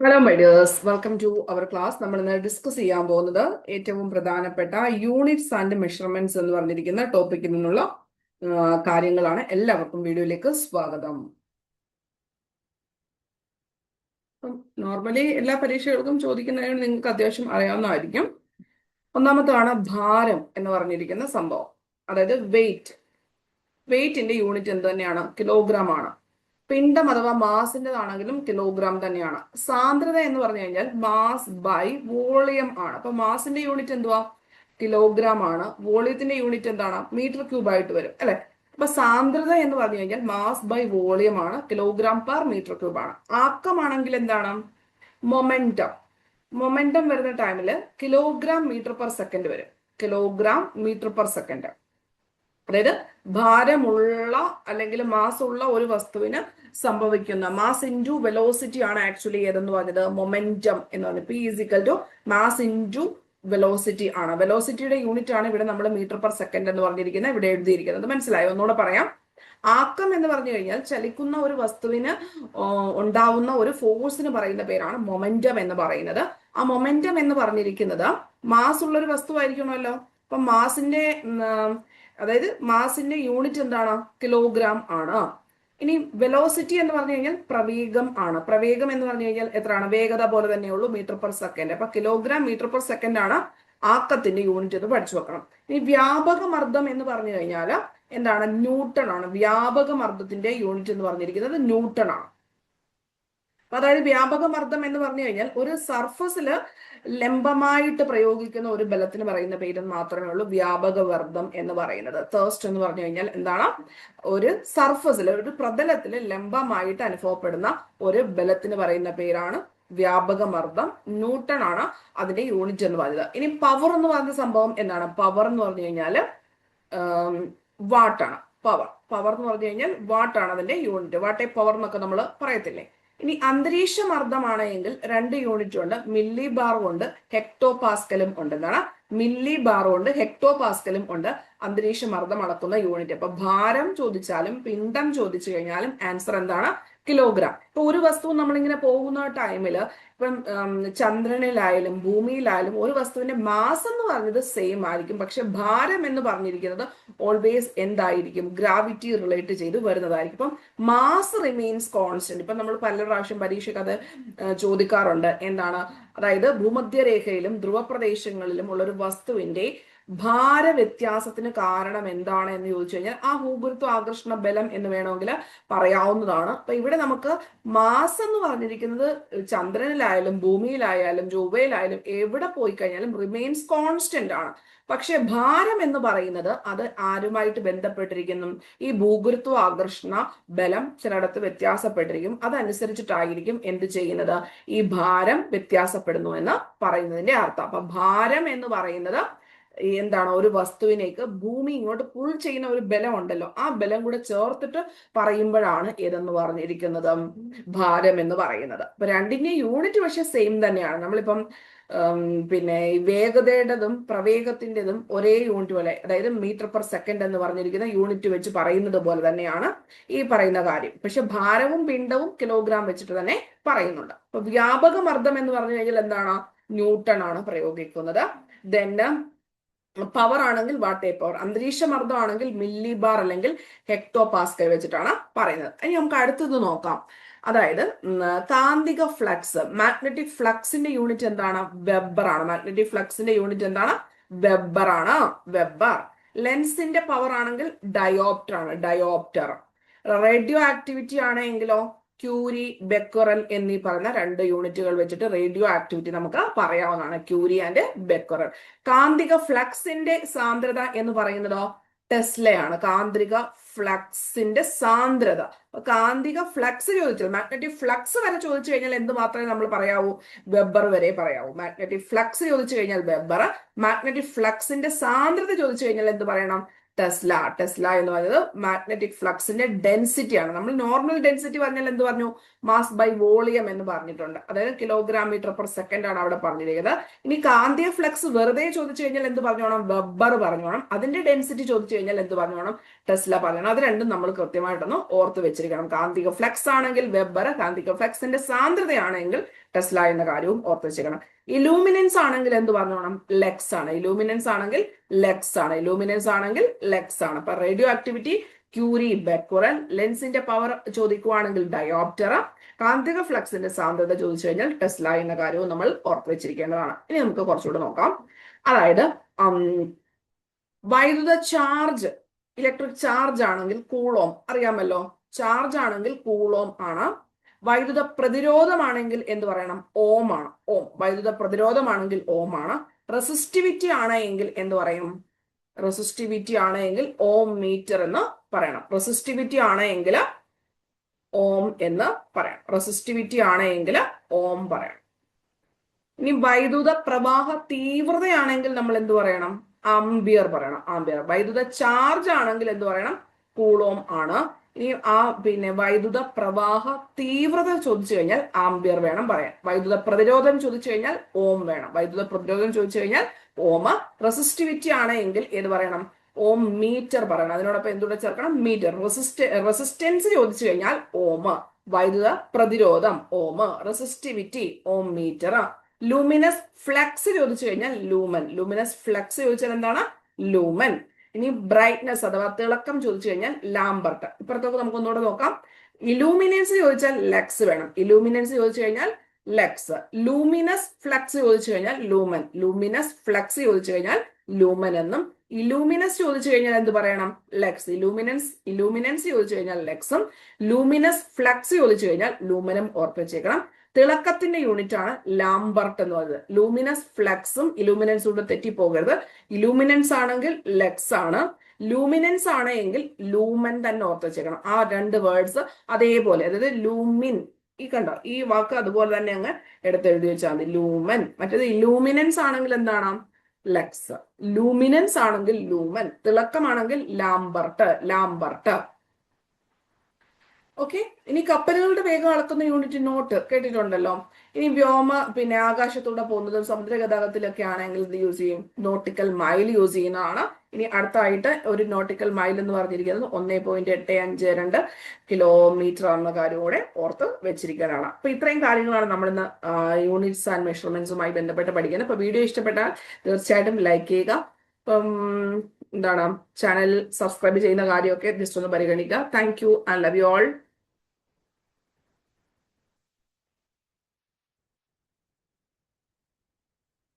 Hello my dears, welcome to our class. നമ്മൾ ഇന്ന് discuss ചെയ്യാൻ പോകുന്നത് ഏറ്റവും പ്രധാനപ്പെട്ട യൂണിറ്റ്സ് ആൻഡ് മെഷർമെന്റ്സ് എന്ന് പറഞ്ഞിരിക്കുന്ന ടോപ്പിക്കിൽ നിന്നുള്ള കാര്യങ്ങളാണ്. എല്ലാവർക്കും വീഡിയോയിലേക്ക് സ്വാഗതം. നോർമലി എല്ലാ പരീക്ഷകൾക്കും ചോദിക്കുന്നതിന് നിങ്ങൾക്ക് അത്യാവശ്യം അറിയാവുന്നതായിരിക്കും. ഒന്നാമത്താണ് ഭാരം എന്ന് പറഞ്ഞിരിക്കുന്ന സംഭവം, അതായത് വെയിറ്റിന്റെ യൂണിറ്റ് എന്ത് തന്നെയാണ്? കിലോഗ്രാം ആണ്. പിണ്ഡം അഥവാ മാസിൻ്റെതാണെങ്കിലും കിലോഗ്രാം തന്നെയാണ്. സാന്ദ്രത എന്ന് പറഞ്ഞു കഴിഞ്ഞാൽ മാസ് ബൈ വോളിയം ആണ്. അപ്പൊ മാസിന്റെ യൂണിറ്റ് എന്തുവാ? കിലോഗ്രാം ആണ്. വോളിയത്തിന്റെ യൂണിറ്റ് എന്താണ്? മീറ്റർ ക്യൂബ് ആയിട്ട് വരും അല്ലെ. അപ്പൊ സാന്ദ്രത എന്ന് പറഞ്ഞു കഴിഞ്ഞാൽ മാസ് ബൈ വോളിയം ആണ്, കിലോഗ്രാം പെർ മീറ്റർ ക്യൂബ് ആണ്. ആക്കമാണെങ്കിൽ എന്താണ്? മൊമെന്റം. മൊമെന്റം വരുന്ന ടൈമില് കിലോഗ്രാം മീറ്റർ പെർ സെക്കൻഡ് വരും. Kilogram metre per second. അതായത് ഭാരമുള്ള അല്ലെങ്കിൽ മാസ് ഉള്ള ഒരു വസ്തുവിന് സംഭവിക്കുന്ന മാസ് ഇൻറ്റു വെലോസിറ്റി ആണ് ആക്ച്വലി ഏതെന്ന് പറഞ്ഞത്? മൊമെന്റം എന്ന് പറഞ്ഞത്. P is equal to mass into velocity ആണ്. വെലോസിറ്റിയുടെ യൂണിറ്റ് ആണ് ഇവിടെ നമ്മൾ മീറ്റർ പെർ സെക്കൻഡ് എന്ന് പറഞ്ഞിരിക്കുന്നത്, ഇവിടെ എഴുതിയിരിക്കുന്നത്. മനസ്സിലായോ? ഒന്നുകൂടെ പറയാം. ആക്കം എന്ന് പറഞ്ഞു കഴിഞ്ഞാൽ ചലിക്കുന്ന ഒരു വസ്തുവിന് ഉണ്ടാവുന്ന ഒരു ഫോഴ്സിന് പറയുന്ന പേരാണ് മൊമെന്റം എന്ന് പറയുന്നത്. ആ മൊമെന്റം എന്ന് പറഞ്ഞിരിക്കുന്നത് മാസ് ഉള്ള ഒരു വസ്തു ആയിരിക്കണമല്ലോ. അപ്പൊ അതായത് മാസിന്റെ യൂണിറ്റ് എന്താണ്? കിലോഗ്രാം ആണ്. ഇനി വെലോസിറ്റി എന്ന് പറഞ്ഞു കഴിഞ്ഞാൽ പ്രവേഗം ആണ്. പ്രവേഗം എന്ന് പറഞ്ഞു കഴിഞ്ഞാൽ എത്രയാണ്? വേഗത പോലെ തന്നെയുള്ളൂ, മീറ്റർ പെർ സെക്കൻഡ്. അപ്പൊ കിലോഗ്രാം മീറ്റർ പെർ സെക്കൻഡ് ആണ് ആക്കത്തിന്റെ യൂണിറ്റ് എന്ന് പഠിച്ചു വെക്കണം. ഇനി വ്യാപക മർദ്ദം എന്ന് പറഞ്ഞു കഴിഞ്ഞാൽ എന്താണ്? ന്യൂട്ടൺ ആണ്. വ്യാപക മർദ്ദത്തിന്റെ യൂണിറ്റ് എന്ന് പറഞ്ഞിരിക്കുന്നത് ന്യൂട്ടൺ ആണ്. അതായത് വ്യാപക മർദ്ദം എന്ന് പറഞ്ഞു കഴിഞ്ഞാൽ ഒരു സർഫസിൽ ലംബമായിട്ട് പ്രയോഗിക്കുന്ന ഒരു ബലത്തിന് പറയുന്ന പേര് മാത്രമേ ഉള്ളൂ വ്യാപക മർദ്ദം എന്ന് പറയുന്നത്. തേഴ്സ്റ്റ് എന്ന് പറഞ്ഞു കഴിഞ്ഞാൽ എന്താണ്? ഒരു സർഫസിൽ, ഒരു പ്രതലത്തിൽ ലംബമായിട്ട് അനുഭവപ്പെടുന്ന ഒരു ബലത്തിന് പറയുന്ന പേരാണ് വ്യാപക മർദ്ദം. ന്യൂട്ടൺ ആണ് അതിന്റെ യൂണിറ്റ് എന്ന് പറയുന്നത്. ഇനി പവർ എന്ന് പറയുന്ന സംഭവം എന്താണ്? പവർ എന്ന് പറഞ്ഞു കഴിഞ്ഞാൽ വാട്ടാണ്. പവർ എന്ന് പറഞ്ഞു കഴിഞ്ഞാൽ വാട്ടാണ് അതിന്റെ യൂണിറ്റ്. വാട്ടേ പവർ എന്നൊക്കെ നമ്മൾ പറയത്തില്ലേ. ഇനി അന്തരീക്ഷ മർദ്ദമാണെങ്കിൽ രണ്ട് യൂണിറ്റും ഉണ്ട്. മില്ലി ബാറും ഉണ്ട്, ഹെക്ടോ പാസ്കലും ഉണ്ട്. എന്താണ്? മില്ലി ബാറും ഉണ്ട്, ഹെക്ടോ പാസ്കലും ഉണ്ട് അന്തരീക്ഷ മർദ്ദം അളക്കുന്ന യൂണിറ്റ്. അപ്പൊ ഭാരം ചോദിച്ചാലും പിണ്ഡം ചോദിച്ചു കഴിഞ്ഞാലും ആൻസർ എന്താണ്? കിലോഗ്രാം. ഇപ്പൊ ഒരു വസ്തു നമ്മളിങ്ങനെ പോകുന്ന ടൈമിൽ ഇപ്പം ചന്ദ്രനിലായാലും ഭൂമിയിലായാലും ഒരു വസ്തുവിന്റെ മാസ് എന്ന് പറഞ്ഞത് സെയിം ആയിരിക്കും, പക്ഷെ ഭാരം എന്ന് പറഞ്ഞിരിക്കുന്നത് ഓൾവേസ് എന്തായിരിക്കും? ഗ്രാവിറ്റി റിലേറ്റ് ചെയ്ത് വരുന്നതായിരിക്കും. ഇപ്പം മാസ് റിമെയിൻസ് കോൺസ്റ്റന്റ്. ഇപ്പൊ നമ്മൾ പല പ്രാവശ്യം പരീക്ഷയ്ക്ക് അത് ചോദിക്കാറുണ്ട്. എന്താണ്? അതായത് ഭൂമധ്യരേഖയിലും ധ്രുവപ്രദേശങ്ങളിലും ഉള്ള ഒരു വസ്തുവിന്റെ ഭാര വ്യത്യാസത്തിന് കാരണം എന്താണ് എന്ന് ചോദിച്ചു കഴിഞ്ഞാൽ ആ ഭൂഗുരുത്വ ആകർഷണ ബലം എന്ന് വേണമെങ്കിൽ പറയാവുന്നതാണ്. അപ്പൊ ഇവിടെ നമുക്ക് മാസ് എന്ന് പറഞ്ഞിരിക്കുന്നത് ചന്ദ്രനിലായാലും ഭൂമിയിലായാലും ചൊവ്വയിലായാലും എവിടെ പോയി കഴിഞ്ഞാലും റിമെയിൻസ് കോൺസ്റ്റന്റ് ആണ്. പക്ഷെ ഭാരം എന്ന് പറയുന്നത് അത് ആരുമായിട്ട് ബന്ധപ്പെട്ടിരിക്കുന്നു? ഈ ഭൂഗുരുത്വ ആകർഷണ ബലം ചിലയിടത്ത് വ്യത്യാസപ്പെട്ടിരിക്കും. അതനുസരിച്ചിട്ടായിരിക്കും എന്ത് ചെയ്യുന്നത്? ഈ ഭാരം വ്യത്യാസപ്പെടുന്നു എന്ന് പറയുന്നതിന്റെ അർത്ഥം. അപ്പൊ ഭാരം എന്ന് പറയുന്നത് എന്താണ്? ഒരു വസ്തുവിനേക്ക് ഭൂമി ഇങ്ങോട്ട് പുൾ ചെയ്യുന്ന ഒരു ബലം ഉണ്ടല്ലോ, ആ ബലം കൂടെ ചേർത്തിട്ട് പറയുമ്പോഴാണ് ഏതെന്ന് പറഞ്ഞിരിക്കുന്നത്? ഭാരം എന്ന് പറയുന്നത്. അപ്പൊ രണ്ടിന്റെ യൂണിറ്റ് പക്ഷെ സെയിം തന്നെയാണ്. നമ്മളിപ്പം പിന്നെ വേഗതയുടേതും പ്രവേഗത്തിൻ്റെതും ഒരേ യൂണിറ്റ് പോലെ, അതായത് മീറ്റർ പെർ സെക്കൻഡ് എന്ന് പറഞ്ഞിരിക്കുന്ന യൂണിറ്റ് വെച്ച് പറയുന്നത് പോലെ തന്നെയാണ് ഈ പറയുന്ന കാര്യം. പക്ഷെ ഭാരവും പിണ്ഡവും കിലോഗ്രാം വെച്ചിട്ട് തന്നെ പറയുന്നുണ്ട്. അപ്പൊ വ്യാപക മർദ്ദം എന്ന് പറഞ്ഞു കഴിഞ്ഞാൽ എന്താണ്? ന്യൂട്ടൺ ആണ് പ്രയോഗിക്കുന്നത്. ദെൻ പവർ ആണെങ്കിൽ വാട്ടേ പവർ. അന്തരീക്ഷ മർദ്ദം ആണെങ്കിൽ മില്ലി ബാർ അല്ലെങ്കിൽ ഹെക്ടോ പാസ്കൽ വെച്ചിട്ടാണ് പറയുന്നത്. ഇനി നമുക്ക് അടുത്തത് നോക്കാം. അതായത് കാന്തിക ഫ്ലക്സ്, മാഗ്നറ്റിക് ഫ്ലക്സിന്റെ യൂണിറ്റ് എന്താണ്? വെബർ ആണ്. മാഗ്നറ്റിക് ഫ്ലക്സിന്റെ യൂണിറ്റ് എന്താണ്? വെബർ ആണ്. വെബർ. ലെൻസിന്റെ പവർ ആണെങ്കിൽ ഡയോപ്റ്റർ ആണ്. ഡയോപ്റ്റർ. റേഡിയോ ആക്ടിവിറ്റി ആണെങ്കിലോ ക്യൂരി, ബെക്കറൽ എന്നീ പറഞ്ഞ രണ്ട് യൂണിറ്റുകൾ വെച്ചിട്ട് റേഡിയോ ആക്ടിവിറ്റി നമുക്ക് പറയാവുന്നതാണ്. Curie and Becquerel. കാന്തിക ഫ്ലക്സിന്റെ സാന്ദ്രത എന്ന് പറയുന്നതോ ടെസ്ലയാണ്. കാന്തിക ഫ്ലക്സിന്റെ സാന്ദ്രത. കാന്തിക ഫ്ലക്സ് ചോദിച്ചാൽ, മാഗ്നറ്റിക് ഫ്ലക്സ് വരെ ചോദിച്ചു കഴിഞ്ഞാൽ എന്ത് മാത്രമേ നമ്മൾ പറയാവൂ? വെബർ വരെ പറയാവൂ. മാഗ്നറ്റിക് ഫ്ലക്സ് ചോദിച്ചു കഴിഞ്ഞാൽ വെബർ. മാഗ്നറ്റിക് ഫ്ലക്സിന്റെ സാന്ദ്രത ചോദിച്ചു കഴിഞ്ഞാൽ എന്ത് പറയണം? ടെസ്ല എന്ന് പറയുന്നത് മാഗ്നറ്റിക് ഫ്ലക്സിന്റെ ഡെൻസിറ്റി ആണ്. നമ്മൾ നോർമൽ ഡെൻസിറ്റി പറഞ്ഞാൽ എന്ത് പറഞ്ഞു? മാസ് ബൈ വോളിയം എന്ന് പറഞ്ഞിട്ടുണ്ട്. അതായത് കിലോഗ്രാം മീറ്റർ പെർ സെക്കൻഡ് ആണ് അവിടെ പറഞ്ഞിരിക്കുന്നത്. ഇനി കാന്തിക ഫ്ലക്സ് വെറുതെ ചോദിച്ചു കഴിഞ്ഞാൽ എന്ത് പറഞ്ഞോണം? വെബർ പറഞ്ഞോണം. അതിന്റെ ഡെൻസിറ്റി ചോദിച്ചു കഴിഞ്ഞാൽ എന്ത് പറഞ്ഞോണം? ടെസ്ല പറഞ്ഞോണം. അത് രണ്ടും നമ്മൾ കൃത്യമായിട്ടൊന്ന് ഓർത്ത് വെച്ചിരിക്കണം. കാന്തിക ഫ്ലക്സ് ആണെങ്കിൽ വെബർ, കാന്തിക ഫ്ലക്സിന്റെ സാന്ദ്രതയാണെങ്കിൽ ടെസ്ല എന്ന കാര്യവും ഓർത്ത് വെച്ചിരിക്കണം. ഇലൂമിനൻസ് ആണെങ്കിൽ എന്ത് പറഞ്ഞോണം? ലെക്സ് ആണ്. ഇലൂമിനൻസ് ആണെങ്കിൽ ലെക്സ് ആണ്. ഇലൂമിനൻസ് ആണെങ്കിൽ ലെക്സ് ആണ്. അപ്പൊ റേഡിയോ ആക്ടിവിറ്റി ക്യൂരി, ബെക്കുറൽ. ലെൻസിന്റെ പവർ ചോദിക്കുവാണെങ്കിൽ ഡയോപ്റ്ററ. കാന്തിക ഫ്ലക്സിന്റെ സാന്ദ്രത ചോദിച്ചു കഴിഞ്ഞാൽ ടെസ്ല എന്ന കാര്യവും നമ്മൾ ഓർത്ത് വെച്ചിരിക്കേണ്ടതാണ്. ഇനി നമുക്ക് കുറച്ചുകൂടെ നോക്കാം. അതായത് വൈദ്യുത ചാർജ്, ഇലക്ട്രിക് ചാർജ് ആണെങ്കിൽ കൂളോം അറിയാമല്ലോ. ചാർജ് ആണെങ്കിൽ കൂളോം ആണ്. വൈദ്യുത പ്രതിരോധമാണെങ്കിൽ എന്ത് പറയണം? ഓം ആണ്. ഓം. വൈദ്യുത പ്രതിരോധമാണെങ്കിൽ ഓം ആണ്. റെസിസ്റ്റിവിറ്റി ആണ് എങ്കിൽ എന്ത് പറയും? റെസിസ്റ്റിവിറ്റി ആണ് എങ്കിൽ ഓം മീറ്റർ എന്ന് പറയണം. റെസിസ്റ്റിവിറ്റി ആണ് എങ്കിൽ ഓം എന്ന് പറയാം. റെസിസ്റ്റിവിറ്റി ആണ് എങ്കിൽ ഓം പറയണം. ഇനി വൈദ്യുത പ്രവാഹ തീവ്രതയാണെങ്കിൽ നമ്മൾ എന്ത് പറയണം? ആംബിയർ പറയണം. ആംബിയർ. വൈദ്യുത ചാർജ് ആണെങ്കിൽ എന്ത് പറയണം? കൂളോം ആണ്. ഇനി വൈദ്യുത പ്രവാഹ തീവ്രത ചോദിച്ചു കഴിഞ്ഞാൽ ആംബിയർ വേണം പറയാൻ. വൈദ്യുത പ്രതിരോധം ചോദിച്ചു കഴിഞ്ഞാൽ ഓം വേണം. വൈദ്യുത പ്രതിരോധം ചോദിച്ചു കഴിഞ്ഞാൽ ഓം. റെസിസ്റ്റിവിറ്റി ആണ് എങ്കിൽ ഏത് പറയണം? ഓം മീറ്റർ പറയണം. അതിനോടൊപ്പം എന്തുകൂടെ ചേർക്കണം? മീറ്റർ. റെസിസ്റ്റൻസ് ചോദിച്ചു കഴിഞ്ഞാൽ ഓം. വൈദ്യുത പ്രതിരോധം ഓം. റെസിസ്റ്റിവിറ്റി ഓം മീറ്റർ. ലൂമിനസ് ഫ്ലക്സ് ചോദിച്ചു കഴിഞ്ഞാൽ ലൂമൻ. ലൂമിനസ് ഫ്ലക്സ് ചോദിച്ചാൽ എന്താണ്? ലൂമൻ. ഇനി ബ്രൈറ്റ്നസ് അഥവാ തിളക്കം ചോദിച്ചു കഴിഞ്ഞാൽ ലാംബർട്ട്. ഇപ്പുറത്തൊക്കെ നമുക്ക് ഒന്നുകൂടെ നോക്കാം. ഇലൂമിനൻസ് ചോദിച്ചാൽ ലെക്സ് വേണം. ഇലൂമിനൻസ് ചോദിച്ചു കഴിഞ്ഞാൽ ലെക്സ്. ലൂമിനസ് ഫ്ലക്സ് ചോദിച്ചു കഴിഞ്ഞാൽ ലൂമൻ. ലൂമിനസ് ഫ്ലക്സ് ചോദിച്ചു കഴിഞ്ഞാൽ ലൂമൻ എന്നും. ഇലൂമിനസ് ചോദിച്ചു കഴിഞ്ഞാൽ എന്ത് പറയണം? ലെക്സ്. ഇലൂമിനൻസ് ചോദിച്ചു കഴിഞ്ഞാൽ ലെക്സും. ലൂമിനസ് ഫ്ലക്സ് ചോദിച്ചു കഴിഞ്ഞാൽ ലൂമനും ഓർത്ത് വെച്ചേക്കണം. തിളക്കത്തിന്റെ യൂണിറ്റ് ആണ് ലാംബർട്ട് എന്ന് പറയുന്നത്. ലൂമിനസ് ഫ്ലക്സും ഇലൂമിനൻസും കൂടെ തെറ്റിപ്പോകരുത്. ഇലൂമിനൻസ് ആണെങ്കിൽ ലെക്സ് ആണ്. ലൂമിനൻസ് ആണ് എങ്കിൽ ലൂമൻ തന്നെ ഓർത്ത് വെച്ചേക്കണം. ആ രണ്ട് വേർഡ്സ് അതേപോലെ, അതായത് ലൂമിൻ, ഈ കണ്ടോ ഈ വാക്ക് അതുപോലെ തന്നെ അങ്ങ് എടുത്തെഴുതി വെച്ചാൽ മതി. ലൂമൻ. മറ്റേത് ഇലൂമിനൻസ് ആണെങ്കിൽ എന്താണ്? ലെക്സ്. ലൂമിനൻസ് ആണെങ്കിൽ ലൂമൻ. തിളക്കമാണെങ്കിൽ ലാംബർട്ട്. ഓക്കെ. ഇനി കപ്പലുകളുടെ വേഗം അളക്കുന്ന യൂണിറ്റ് നോട്ട് കേട്ടിട്ടുണ്ടല്ലോ. ഇനി വ്യോമ ആകാശത്തൂടെ പോകുന്നതും സമുദ്ര ഗതാഗതത്തിലൊക്കെ ആണെങ്കിൽ ഇത് യൂസ് ചെയ്യും? നോട്ടിക്കൽ മൈൽ യൂസ് ചെയ്യുന്നതാണ്. ഇനി അടുത്തായിട്ട് ഒരു നോട്ടിക്കൽ മൈൽ എന്ന് പറഞ്ഞിരിക്കുന്നത് 1.852 കിലോമീറ്റർ എന്ന കാര്യം കൂടെ ഓർത്ത് വെച്ചിരിക്കാനാണ്. അപ്പൊ ഇത്രയും കാര്യങ്ങളാണ് നമ്മൾ ഇന്ന് യൂണിറ്റ്സ് ആൻഡ് മെഷർമെന്റ്സുമായി ബന്ധപ്പെട്ട് പഠിക്കുന്നത്. അപ്പൊ വീഡിയോ ഇഷ്ടപ്പെട്ടാൽ തീർച്ചയായിട്ടും ലൈക്ക് ചെയ്യുക. ഇപ്പം ചാനൽ സബ്സ്ക്രൈബ് ചെയ്യുന്ന കാര്യമൊക്കെ ജസ്റ്റ് ഒന്ന് പരിഗണിക്കുക. Thank you and love you all.